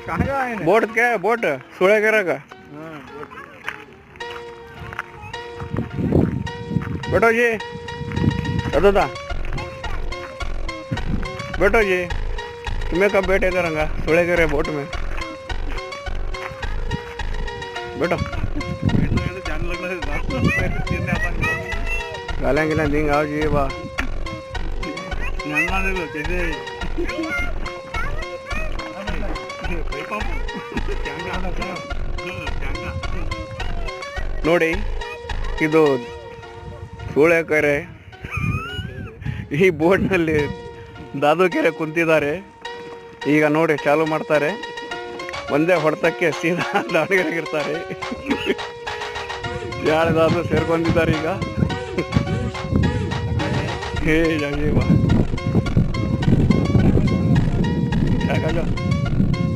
कहाँ का है बोट क्या है बोट सुळेकेरा का बैठो जी दादा बैठो जी तुम्हें कब बैठे करूँगा सुळेकेरे बोट में बैठो जाने लगना गालियाँ गिला देंगे आओ जी वाह कैसे ನೋಡಿ ಇದು ಸೂಳೆಕೆರೆ ಈ ಬೋಟ್ನಲ್ಲಿ ದಾದೂಕೆರೆ ಕುಂತಿದ್ದಾರೆ ಈಗ ನೋಡಿ ಚಾಲು ಮಾಡ್ತಾರೆ ಒಂದೇ ಹೊಡೆತಕ್ಕೆ ಸೀದಾ ದಾವಣಗೆರೆಗಿರ್ತಾರೆ ಯಾರದಾದ್ರೂ ಸೇರ್ಕೊಂಡಿದ್ದಾರೆ ಈಗ ಹೇ ಜಾಗಿ ಬಾ